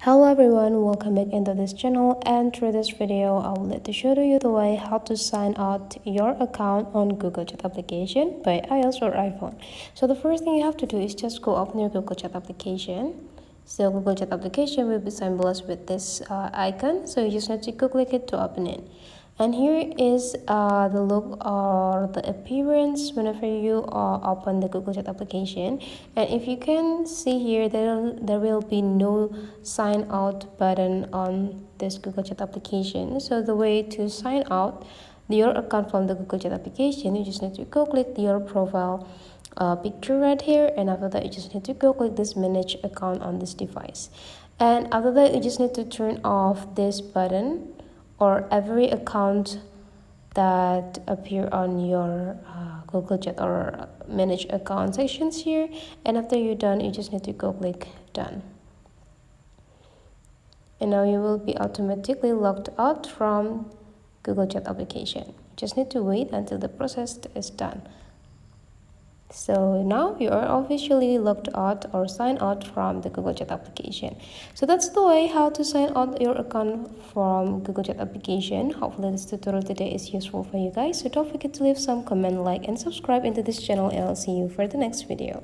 Hello everyone, welcome back into this channel, and through this video I will let to show you the way how to sign out your account on Google Chat application by iOS or iPhone. So the first thing you have to do is just go open your Google Chat application. So Google Chat application will be symbolized with this icon, so you just need to click it to open it. And here is the look or the appearance whenever you open the Google Chat application. And if you can see here, there will be no sign out button on this Google Chat application. So the way to sign out your account from the Google Chat application, you just need to go click your profile picture right here, and after that you just need to go click this manage account on this device. And after that you just need to turn off this button or every account that appear on your Google Chat or manage account sections here. And after you're done, you just need to go click done. And now you will be automatically logged out from Google Chat application. You just need to wait until the process is done. So now you are officially logged out or signed out from the Google Chat application. So that's the way how to sign out your account from Google Chat application. Hopefully this tutorial today is useful for you guys. So don't forget to leave some comment, like, and subscribe into this channel, and I'll see you for the next video.